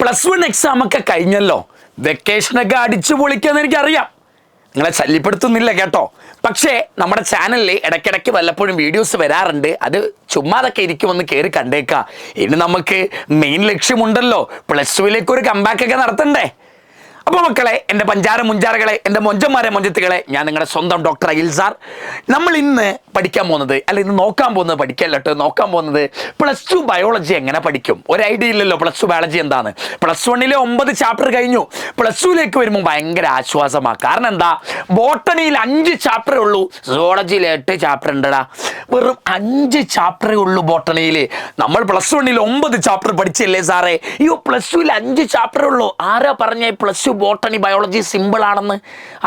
+1 exam ഒക്കെ കഴിഞ്ഞല്ലോ. വെക്കേഷനൊക്കെ അടിച്ചു പൊളിക്കാന്ന് എനിക്കറിയാം. നിങ്ങളെ ശല്യപ്പെടുത്തുന്നില്ല കേട്ടോ. പക്ഷേ നമ്മുടെ ചാനലിൽ ഇടയ്ക്കിടയ്ക്ക് വല്ലപ്പോഴും വീഡിയോസ് വരാറുണ്ട്. അത് ചുമ്മാതൊക്കെ ഇരിക്കുമെന്ന് കയറി കണ്ടേക്കാം. ഇനി നമുക്ക് മെയിൻ ലക്ഷ്യമുണ്ടല്ലോ, +2ലേക്ക് ഒരു കമ്പാക്ക് ഒക്കെ നടത്തണ്ടേ. അപ്പോൾ മക്കളെ, എൻ്റെ പഞ്ചാര മുഞ്ചാറകളെ, എൻ്റെ മൊഞ്ചന്മാരെ മൊഞ്ചത്തുകളെ, ഞാൻ നിങ്ങളുടെ സ്വന്തം ഡോക്ടർ അഖിൽ സാർ. നമ്മൾ ഇന്ന് പഠിക്കാൻ പോകുന്നത്, അല്ല ഇന്ന് നോക്കാൻ പോകുന്നത്, പഠിക്കല്ലോ നോക്കാൻ പോകുന്നത് +2 ബയോളജി എങ്ങനെ പഠിക്കും. ഒരു ഐഡിയ ഇല്ലല്ലോ +2 ബയോളജി എന്താണ്. +1 9 ചാപ്റ്റർ കഴിഞ്ഞു. +2ലേക്ക് വരുമ്പോൾ ഭയങ്കര ആശ്വാസമാണ്. കാരണം എന്താ, ബോട്ടണിയിൽ 5 ചാപ്റ്ററേ ഉള്ളൂ, സുവോളജിയിൽ 8 ചാപ്റ്റർ ഉണ്ടടാ. വെറും 5 ചാപ്റ്ററേ ഉള്ളൂ ബോട്ടണിയിൽ. നമ്മൾ +1 9 ചാപ്റ്റർ പഠിച്ചില്ലേ സാറേ? അയ്യോ, +2 5 ചാപ്റ്ററേ ഉള്ളൂ. ആരാ പറഞ്ഞേ +2 ബോട്ടണി ബയോളജി സിമ്പിൾ ആണെന്ന്?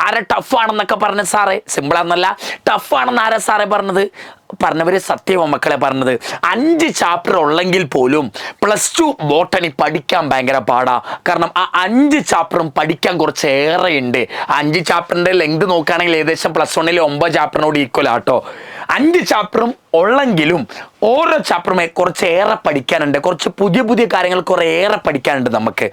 ആരാ ടഫ് ആണെന്നൊക്കെ പറഞ്ഞ സാറേ? സിമ്പിൾ ആണെന്നല്ല, ടഫ് ആണെന്ന് ആരാ സാറേ പറഞ്ഞത്? പറഞ്ഞവര് സത്യമാ മക്കളെ പറഞ്ഞത്. 5 ചാപ്റ്റർ ഉള്ളെങ്കിൽ പോലും +2 ബോട്ടണി പഠിക്കാൻ ഭയങ്കര പാടാ. കാരണം ആ 5 ചാപ്റ്ററും പഠിക്കാൻ കുറച്ച് ഏറെ ഉണ്ട്. 5 ചാപ്റ്ററിന്റെ ലെങ്ത് നോക്കുകയാണെങ്കിൽ ഏകദേശം +1 9 ചാപ്റ്ററിനോട് ഈക്വൽ ആട്ടോ. 5 ചാപ്റ്ററും ഉള്ളെങ്കിലും ഓരോ ചാപ്റ്ററുമേ കുറച്ചേറെ പഠിക്കാനുണ്ട്. കുറച്ച് പുതിയ പുതിയ കാര്യങ്ങൾ കുറേ ഏറെ പഠിക്കാനുണ്ട് നമുക്ക്.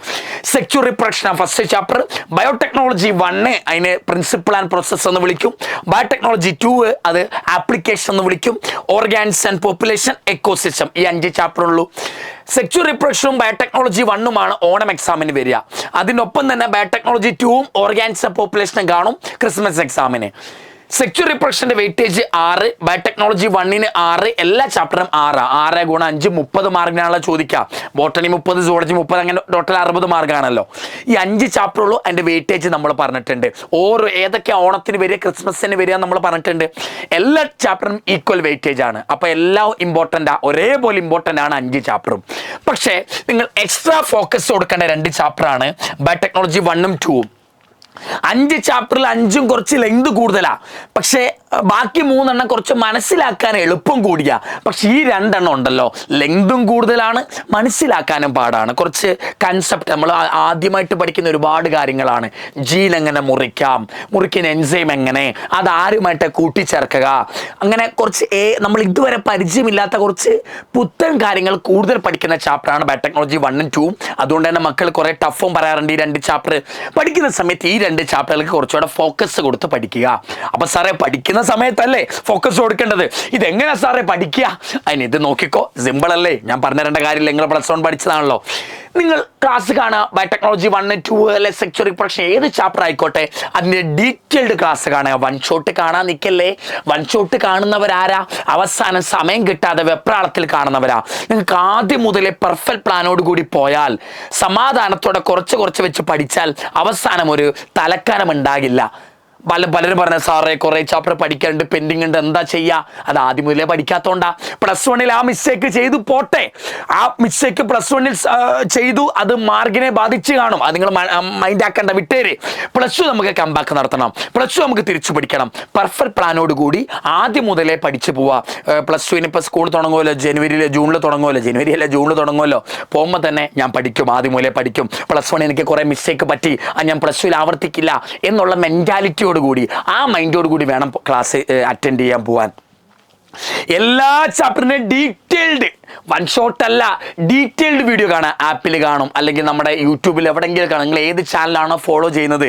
Sexual reproduction first chapter. Biotechnology 1 അതിന് പ്രിൻസിപ്പിൾ ആൻഡ് പ്രോസസ് എന്ന് വിളിക്കും. ബയോടെക്നോളജി 2 അത് ആപ്ലിക്കേഷൻ എന്ന് വിളിക്കും. ഓർഗാൻസ് ആൻഡ് പോപ്പുലേഷൻ, എക്കോസിസ്റ്റം, ഈ 5 ചാപ്റ്റർ ഉള്ളൂ. സെക്ച്വൽ റിപ്രൊഡക്ഷനും ബയോടെക്നോളജി 1 ഓണം എക്സാമിന് വരിക. അതിനൊപ്പം തന്നെ ബയോടെക്നോളജി 2 ഓർഗാൻസ് ആൻഡ് പോപ്പുലേഷനും കാണും ക്രിസ്മസ് എക്സാമിന്. സെക്ച്വൽ റിപ്രൊഡക്ഷന്റെ വെയിറ്റേജ് 6, ബയോടെക്നോളജി 1 6, എല്ലാ ചാപ്റ്ററും 6. 6 × 5 30 മാർക്കിനാണല്ലോ ചോദിക്കുക. ബോട്ടണി 30, സുവോളജി 30, അങ്ങനെ ടോട്ടൽ 60 മാർക്കാണല്ലോ. ഈ 5 ചാപ്റ്ററുള്ളൂ. അതിൻ്റെ വെയിറ്റേജ് നമ്മൾ പറഞ്ഞിട്ടുണ്ട്. ഓരോ ഏതൊക്കെ ഓണത്തിന് വരിക, ക്രിസ്മസിന് വരിക നമ്മൾ പറഞ്ഞിട്ടുണ്ട്. എല്ലാ ചാപ്റ്ററും ഈക്വൽ വെയിറ്റേജ് ആണ്. അപ്പോൾ എല്ലാം ഇമ്പോർട്ടൻ്റ്, ഒരേപോലെ ഇമ്പോർട്ടൻ്റ് ആണ് 5 ചാപ്റ്ററും. പക്ഷേ നിങ്ങൾ എക്സ്ട്രാ ഫോക്കസ് കൊടുക്കേണ്ട 2 ചാപ്റ്ററാണ് ബയോടെക്നോളജി 1 2. 5 ചാപ്റ്ററിൽ 5 കുറച്ച് ലെങ്ത് കൂടുതലാണ്. പക്ഷേ ബാക്കി 3 കുറച്ച് മനസ്സിലാക്കാൻ എളുപ്പം കൂടിയ. പക്ഷെ ഈ 2 ഉണ്ടല്ലോ, ലെങ്തും കൂടുതലാണ്, മനസ്സിലാക്കാനും പാടാണ്. കുറച്ച് കൺസെപ്റ്റ് നമ്മൾ ആദ്യമായിട്ട് പഠിക്കുന്ന ഒരുപാട് കാര്യങ്ങളാണ്. ജീൻ എങ്ങനെ മുറിക്കാം, മുറിക്കുന്ന എൻസൈം എങ്ങനെ, അത് ആരുമായിട്ട് കൂട്ടിച്ചേർക്കുക, അങ്ങനെ കുറച്ച് നമ്മൾ ഇതുവരെ പരിചയമില്ലാത്ത കുറച്ച് പുത്തൻ കാര്യങ്ങൾ കൂടുതൽ പഠിക്കുന്ന ചാപ്റ്ററാണ് ബയോടെക്നോളജി 1 2. അതുകൊണ്ട് തന്നെ മക്കൾ കുറേ ടഫും പറയാറുണ്ട്. ഈ 2 ചാപ്റ്റർ പഠിക്കുന്ന സമയത്ത് ഈ 2 ചാപ്റ്ററിലേക്ക് കുറച്ചുകൂടെ ഫോക്കസ് കൊടുത്ത് പഠിക്കുക. അപ്പൊ സാറേ, പഠിക്കുന്ന സമയത്തല്ലേ ഫോക്കസ് കൊടുക്കേണ്ടത്? ഇതെങ്ങനെയാ സാറേ പഠിക്കുക? അതിന് ഇത് നോക്കിക്കോ, സിമ്പിൾ അല്ലേ? ഞാൻ പറഞ്ഞു തരേണ്ട കാര്യമില്ല, നിങ്ങൾ +1 പഠിച്ചതാണല്ലോ. നിങ്ങൾ ക്ലാസ് കാണുക, ബയോടെക്നോളജി 1 2 അല്ലെ സെക്ച്വൽ റിപ്രൊഡക്ഷൻ ഏത് ചാപ്റ്റർ ആയിക്കോട്ടെ, അതിൻ്റെ ഡീറ്റെയിൽഡ് ക്ലാസ് കാണുക. 1 ഷോട്ട് കാണാൻ നിൽക്കല്ലേ. 1 ഷോട്ട് കാണുന്നവരാരാ? അവസാനം സമയം കിട്ടാതെ വെപ്രാളത്തിൽ കാണുന്നവരാ. നിങ്ങൾക്ക് ആദ്യം മുതലേ പെർഫെക്റ്റ് പ്ലാനോട് കൂടി പോയാൽ, സമാധാനത്തോടെ കുറച്ച് വെച്ച് പഠിച്ചാൽ അവസാനം ഒരു തലക്കാനം ഉണ്ടാകില്ല. പലരും പറഞ്ഞ സാറേ കുറേ ചാപ്റ്റർ പഠിക്കാനുണ്ട്, പെൻഡിങ് ഉണ്ട്, എന്താ ചെയ്യുക? അത് ആദ്യം മുതലേ പഠിക്കാത്തോണ്ടാ. +1 ആ മിസ്റ്റേക്ക് ചെയ്തു പോട്ടെ. ആ മിസ്റ്റേക്ക് +1 ചെയ്തു, അത് മാർക്കിനെ ബാധിച്ച് കാണും. അത് നിങ്ങൾ മൈൻഡ് ആക്കേണ്ട, വിട്ടേര്. +2 നമുക്ക് കമ്പാക്ക് നടത്തണം. +2 നമുക്ക് തിരിച്ചു പഠിക്കണം. പെർഫെക്റ്റ് പ്ലാനോട് കൂടി ആദ്യം മുതലേ പഠിച്ചു പോവാ. +2 ഇപ്പോൾ സ്കൂൾ തുടങ്ങുമല്ലോ, ജൂണിൽ തുടങ്ങുമല്ലോ. പോകുമ്പോൾ തന്നെ ഞാൻ പഠിക്കും, ആദ്യം മുതലേ പഠിക്കും. +1 എനിക്ക് കുറേ മിസ്റ്റേക്ക് പറ്റി, അത് ഞാൻ +2 ആവർത്തിക്കില്ല എന്നുള്ള മെൻറ്റാലിറ്റിയോട് കൂടി, ആ മൈൻഡോട് കൂടി വേണം ക്ലാസ് അറ്റൻഡ് ചെയ്യാൻ പോവാൻ. എല്ലാ ചാപ്റ്ററിന്റെ ഡീറ്റെയിൽഡ്, 1 ഷോട്ട് അല്ല, ഡീറ്റെയിൽഡ് വീഡിയോ കാണാം. ആപ്പിൽ കാണും, അല്ലെങ്കിൽ നമ്മുടെ യൂട്യൂബിൽ എവിടെയെങ്കിലും കാണും. നിങ്ങൾ ഏത് ചാനലാണോ ഫോളോ ചെയ്യുന്നത്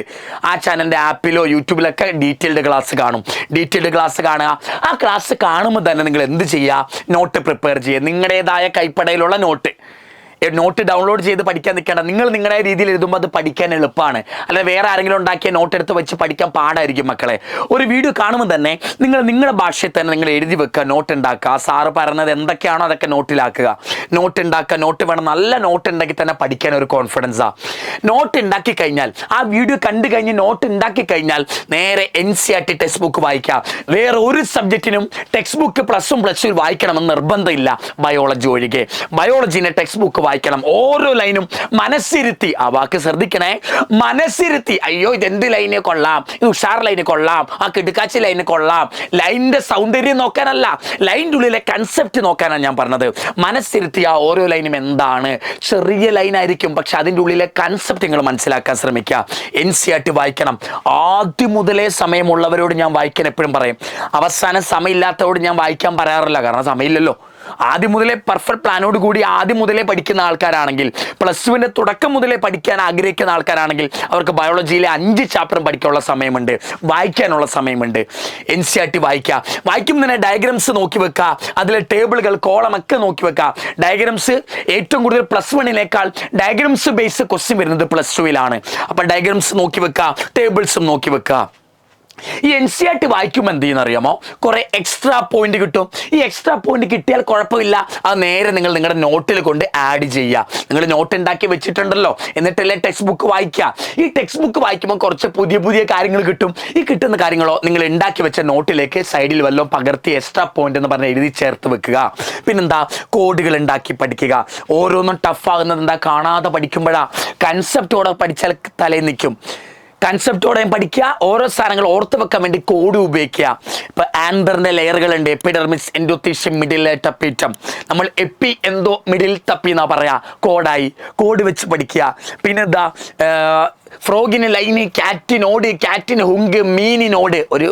ആ ചാനലിൻ്റെ ആപ്പിലോ യൂട്യൂബിലൊക്കെ ഡീറ്റെയിൽഡ് ക്ലാസ് കാണും. ഡീറ്റെയിൽഡ് ക്ലാസ് കാണുക. ആ ക്ലാസ് കാണുമ്പോൾ തന്നെ നിങ്ങൾ എന്ത് ചെയ്യുക? നോട്ട് പ്രിപ്പയർ ചെയ്യുക. നിങ്ങളുടേതായ കൈപ്പടയിലുള്ള നോട്ട് ഡൗൺലോഡ് ചെയ്ത് പഠിക്കാൻ നിൽക്കേണ്ട. നിങ്ങൾ നിങ്ങളുടെ രീതിയിൽ എഴുതുമ്പോൾ അത് പഠിക്കാൻ എളുപ്പമാണ്. അല്ലാതെ വേറെ ആരെങ്കിലും ഉണ്ടാക്കിയ നോട്ട് എടുത്ത് വെച്ച് പഠിക്കാൻ പാടായിരിക്കും മക്കളെ. ഒരു വീഡിയോ കാണുമ്പോൾ തന്നെ നിങ്ങൾ നിങ്ങളുടെ ഭാഷയിൽ തന്നെ നിങ്ങൾ എഴുതി വെക്കുക, നോട്ട് ഉണ്ടാക്കുക. സാറ് പറഞ്ഞത് എന്തൊക്കെയാണോ അതൊക്കെ നോട്ടിലാക്കുക. നോട്ട് ഉണ്ടാക്കുക, നോട്ട് വേണം. നല്ല നോട്ട് ഉണ്ടാക്കി തന്നെ പഠിക്കാൻ ഒരു കോൺഫിഡൻസാണ്. നോട്ട് ഉണ്ടാക്കി കഴിഞ്ഞാൽ, ആ വീഡിയോ കണ്ടു കഴിഞ്ഞ് നോട്ട് ഉണ്ടാക്കി കഴിഞ്ഞാൽ നേരെ NCERT ടെക്സ്റ്റ് ബുക്ക് വായിക്കുക. വേറെ ഒരു സബ്ജക്റ്റിനും ടെക്സ്റ്റ് ബുക്ക് +1 വായിക്കണമെന്ന് നിർബന്ധമില്ല, ബയോളജി ഒഴികെ. ബയോളജീൻ്റെ ടെക്സ്റ്റ് ബുക്ക് വായിക്കണം. ഓരോ ലൈനും മനസ്സിരുത്തി, ആ വാക്ക് ശ്രദ്ധിക്കണേ, മനസ്സിരുത്തി. അയ്യോ ഇതെന്ത് ലൈന് കൊള്ളാം, ഇത് ഉഷാർ ലൈന് കൊള്ളാം, ആ കിടുക്കാച്ചി ലൈന് കൊള്ളാം. ലൈനിന്റെ സൗന്ദര്യം നോക്കാനല്ല, ലൈനിൻ്റെ ഉള്ളിലെ കൺസെപ്റ്റ് നോക്കാനാണ് ഞാൻ പറഞ്ഞത്. മനസ്സിരുത്തി ആ ഓരോ ലൈനും എന്താണ്. ചെറിയ ലൈനായിരിക്കും, പക്ഷെ അതിൻ്റെ ഉള്ളിലെ കൺസെപ്റ്റ് നിങ്ങൾ മനസ്സിലാക്കാൻ ശ്രമിക്കുക. NCERT വായിക്കണം. ആദ്യം മുതലേ സമയമുള്ളവരോട് ഞാൻ വായിക്കാൻ എപ്പോഴും പറയും. അവസാനം സമയമില്ലാത്തവരോട് ഞാൻ വായിക്കാൻ പറയാറില്ല, കാരണം സമയമില്ലല്ലോ. ആദ്യം മുതലേ പെർഫെക്റ്റ് പ്ലാനോട് കൂടി ആദ്യം മുതലേ പഠിക്കുന്ന ആൾക്കാരാണെങ്കിൽ, പ്ലസ് 2 തുടക്കം മുതലേ പഠിക്കാൻ ആഗ്രഹിക്കുന്ന ആൾക്കാരാണെങ്കിൽ അവർക്ക് ബയോളജിയിലെ 5 ചാപ്റ്ററും പഠിക്കാനുള്ള സമയമുണ്ട്, വായിക്കാനുള്ള സമയമുണ്ട്. NCERT വായിക്കുമ്പോൾ തന്നെ ഡയഗ്രാംസ് നോക്കി വെക്കുക, അതിലെ ടേബിളുകൾ കോളമൊക്കെ നോക്കി വെക്കുക. ഡയഗ്രാംസ് ഏറ്റവും കൂടുതൽ +1 ഡയഗ്രാംസ് ബേസ് ക്വസ്റ്റ്യൻ വരുന്നത് +2 അപ്പൊ ഡയഗ്രാംസ് നോക്കി വെക്കുക, ടേബിൾസും നോക്കി വെക്കുക. ഈ NCERT വായിക്കുമ്പോൾ എന്ത് ചെയ്യുന്നറിയാമോ, കുറെ എക്സ്ട്രാ പോയിന്റ് കിട്ടും. ഈ എക്സ്ട്രാ പോയിന്റ് കിട്ടിയാൽ കുഴപ്പമില്ല, അത് നേരെ നിങ്ങൾ നിങ്ങളുടെ നോട്ടിൽ കൊണ്ട് ആഡ് ചെയ്യുക. നിങ്ങൾ നോട്ട് ഉണ്ടാക്കി വെച്ചിട്ടുണ്ടല്ലോ, എന്നിട്ടല്ലേ ടെക്സ്റ്റ് ബുക്ക് വായിക്കുക. ഈ ടെക്സ്റ്റ് ബുക്ക് വായിക്കുമ്പോൾ കുറച്ച് പുതിയ കാര്യങ്ങൾ കിട്ടും. ഈ കിട്ടുന്ന കാര്യങ്ങളോ നിങ്ങൾ ഉണ്ടാക്കി വെച്ച നോട്ടിലേക്ക് സൈഡിൽ വല്ലതും പകർത്തി എക്സ്ട്രാ പോയിന്റ് എന്ന് പറഞ്ഞ് എഴുതി ചേർത്ത് വെക്കുക. പിന്നെന്താ, കോഡുകൾ ഉണ്ടാക്കി പഠിക്കുക. ഓരോന്നും ടഫ് ആകുന്നത് എന്താ, കാണാതെ പഠിക്കുമ്പോഴാ. കൺസെപ്റ്റോടെ പഠിച്ചാൽ തലയിൽ നിൽക്കും. കൺസെപ്റ്റോടെയും പഠിക്കുക, ഓരോ സാധനങ്ങൾ ഓർത്ത് വെക്കാൻ വേണ്ടി കോഡ് ഉപയോഗിക്കുക. ഇപ്പൊ ആൻഡറിന്റെ ലെയറുകളുണ്ട്, എപ്പിഡെർമിസ്, എൻഡോത്തീഷ്യം, മിഡിൽ ടപ്പീറ്റം. നമ്മൾ എപ്പി എന്തോ മിഡിൽ തപ്പി എന്നാ പറയാ, കോഡ് വെച്ച് പഠിക്കുക. പിന്നെന്താ, ഫ്രോഗിന് ലൈന്, ക്യാറ്റിനോട്, ക്യാറ്റിന് ഹുങ്ക്, മീനിനോട്. ഒരു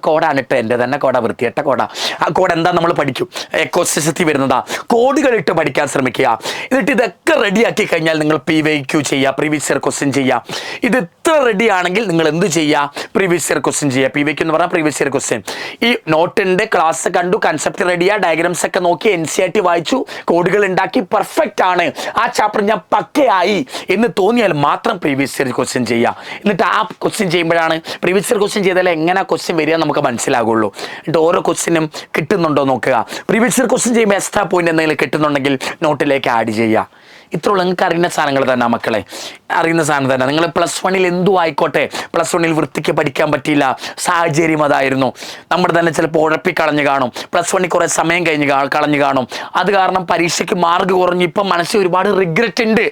കോഡാണ് ഇട്ട്, എൻ്റെ തന്നെ കോഡാ, വൃത്തിയട്ട കോഡാ. ആ കോഡ് എന്താ നമ്മൾ പഠിക്കും, എക്കോസിസ്റ്റത്തിൽ വരുന്നതാ. കോഡുകൾ ഇട്ട് പഠിക്കാൻ ശ്രമിക്കുക. എന്നിട്ട് ഇതൊക്കെ റെഡിയാക്കി കഴിഞ്ഞാൽ നിങ്ങൾ PYQ ചെയ്യുക, പ്രീവിയസ് ഇയർ ക്വസ്റ്റ്യൻ ചെയ്യുക. ഇത് ഇത്ര റെഡി ആണെങ്കിൽ നിങ്ങൾ എന്ത് ചെയ്യുക, പ്രീവിയസ് ഇയർ ക്വസ്റ്റ്യൻ ചെയ്യുക. PYQ എന്ന് പറഞ്ഞാൽ പ്രീവിയസ് ഇയർ ക്വസ്റ്റ്യൻ. ഈ നോട്ടുണ്ട്, ക്ലാസ് കണ്ടു, കൺസെപ്റ്റ് റെഡിയാ, ഡയഗ്രാംസ് ഒക്കെ നോക്കി, NCERT വായിച്ചു, കോഡുകൾ ഉണ്ടാക്കി, പെർഫെക്റ്റ് ആണ്, ആ ചാപ്റ്റർ ഞാൻ പക്കയായി എന്ന് തോന്നിയാൽ മാത്രം പ്രീവിയസ് ഇയർ ക്വസ്റ്റ്യൻ ചെയ്യുക. എന്നിട്ട് ആ ക്വസ്റ്റ്യൻ ചെയ്യുമ്പോഴാണ്, പ്രീവിയസ് ഇയർ ക്വസ്റ്റ്യൻ ചെയ്താൽ എങ്ങനെ ക്വസ്റ്റ്യൻ വരിക നമുക്ക് മനസ്സിലാകുള്ളൂ. എന്നിട്ട് ഓരോ ക്വസ്റ്റ്യനും കിട്ടുന്നുണ്ടോ നോക്കുക. പ്രീവിയസ് ഇയർ ക്വസ്റ്റ്യൻ ചെയ്യുമ്പോൾ എക്സ്ട്രാ പോയിന്റ് എന്തെങ്കിലും കിട്ടുന്നുണ്ടെങ്കിൽ നോട്ടിലേക്ക് ആഡ് ചെയ്യുക. ഇത്രയുള്ള നിങ്ങൾക്ക് അറിയുന്ന സാധനങ്ങൾ തന്നെ മക്കളെ, അറിയുന്ന സാധനം തന്നെ. നിങ്ങൾ +1 എന്തു ആയിക്കോട്ടെ, +1 വൃത്തിക്ക് പഠിക്കാൻ പറ്റിയില്ല, സാഹചര്യം അതായിരുന്നു, നമ്മൾ തന്നെ ചിലപ്പോൾ ഉഴപ്പിക്കളഞ്ഞ് കാണും. +1 കുറേ സമയം കളഞ്ഞു കാണും. അത് കാരണം പരീക്ഷയ്ക്ക് മാർക്ക് കുറഞ്ഞു. ഇപ്പം മനസ്സിൽ ഒരുപാട് റിഗ്രറ്റ് ഉണ്ട്.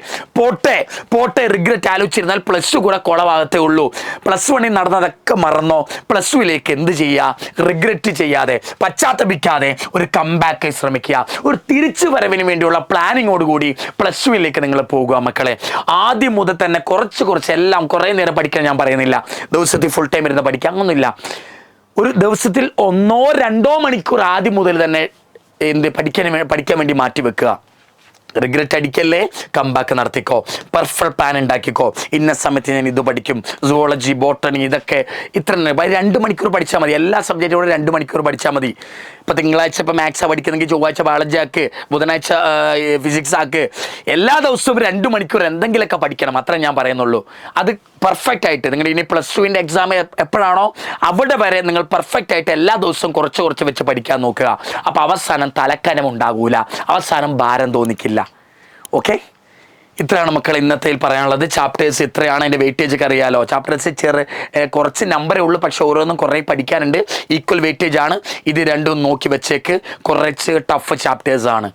പോട്ടെ റിഗ്രറ്റ് ആലോചിച്ചിരുന്നാൽ +2 കൂടെ കുളഭാഗത്തേ ഉള്ളൂ. +1 നടന്നതൊക്കെ മറന്നോ, +2 എന്ത് ചെയ്യുക, റിഗ്രറ്റ് ചെയ്യാതെ, പശ്ചാത്തപിക്കാതെ ഒരു കംബാക്ക് ശ്രമിക്കുക. ഒരു തിരിച്ചു വരവിന് വേണ്ടിയുള്ള പ്ലാനിങ്ങോടുകൂടി +2 നിങ്ങൾ പോകുക മക്കളെ. ആദ്യം മുതൽ തന്നെ കുറച്ച് എല്ലാം കുറേ നേരം പഠിക്കാൻ ഞാൻ പറയുന്നില്ല, ദിവസത്തിൽ ഫുൾ ടൈം ഇരുന്ന് പഠിക്കാൻ ഒന്നുമില്ല. ഒരു ദിവസത്തിൽ 1-2 മണിക്കൂർ ആദ്യം മുതൽ തന്നെ പഠിക്കാൻ വേണ്ടി മാറ്റി വെക്കുക. റിഗ്രറ്റ് അടിക്കല്ലേ, കംബാക്ക് നടത്തിക്കോ, പെർഫെക്റ്റ് പ്ലാൻ ഉണ്ടാക്കിക്കോ. ഇന്ന സമയത്ത് ഞാൻ ഇത് പഠിക്കും, സുവോളജി, ബോട്ടണി, ഇതൊക്കെ ഇത്ര 2 മണിക്കൂർ പഠിച്ചാൽ മതി. എല്ലാ സബ്ജക്റ്റുകളും 2 മണിക്കൂർ പഠിച്ചാൽ മതി. ഇപ്പം തിങ്കളാഴ്ച ഇപ്പം മാത്സാണ് പഠിക്കുന്നെങ്കിൽ ചൊവ്വാഴ്ച ബയോളജി ആക്ക്, ബുധനാഴ്ച ഫിസിക്സ് ആക്ക്. എല്ലാ ദിവസവും 2 മണിക്കൂർ എന്തെങ്കിലുമൊക്കെ പഠിക്കണം, അത്രേ ഞാൻ പറയുന്നുള്ളൂ. അത് പെർഫെക്റ്റ് ആയിട്ട് നിങ്ങൾ ഇനി +2 എക്സാം എപ്പോഴാണോ അവിടെ വരെ നിങ്ങൾ പെർഫെക്റ്റ് ആയിട്ട് എല്ലാ ദിവസവും കുറച്ച് വെച്ച് പഠിക്കാൻ നോക്കുക. അപ്പോൾ അവസാനം തലക്കനം ഉണ്ടാകൂല, അവസാനം ഭാരം തോന്നിക്കില്ല. ഓക്കെ, ഇത്രയാണ് മക്കൾ ഇന്നത്തെ പറയാനുള്ളത്. ചാപ്റ്റേഴ്സ് ഇത്രയാണ്, അതിൻ്റെ വെയിറ്റേജ് ഒക്കെ അറിയാലോ. ചാപ്റ്റേഴ്സ് കുറച്ച് നമ്പറേ ഉള്ളൂ, പക്ഷെ ഓരോന്നും കുറേ പഠിക്കാനുണ്ട്. ഈക്വൽ വെയിറ്റേജ് ആണ്. ഇത് രണ്ടും നോക്കി വെച്ചേക്ക്, കുറച്ച് ടഫ് ചാപ്റ്റേഴ്സ് ആണ്.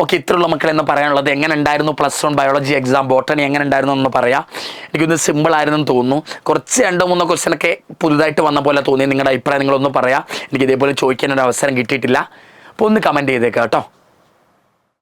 ഓക്കെ, ഇത്രയുള്ള മക്കൾ എന്ന് പറയാനുള്ളത്. എങ്ങനെ ഉണ്ടായിരുന്നു +1 ബയോളജി എക്സാം, ബോട്ടണി എങ്ങനെ ഉണ്ടായിരുന്നു എന്ന് പറയാം. എനിക്കൊന്ന് സിമ്പിൾ ആയിരുന്നെന്ന് തോന്നുന്നു. കുറച്ച് 2-3 ക്വസ്റ്റ്യനൊക്കെ പുതുതായിട്ട് വന്ന പോലെ തോന്നി. നിങ്ങളുടെ അഭിപ്രായം നിങ്ങളൊന്ന് പറയാം. എനിക്ക് ഇതേപോലെ ചോദിക്കാനൊരു അവസരം കിട്ടിയിട്ടില്ല. അപ്പോൾ ഒന്ന് കമൻറ്റ് ചെയ്തേക്കാം കേട്ടോ.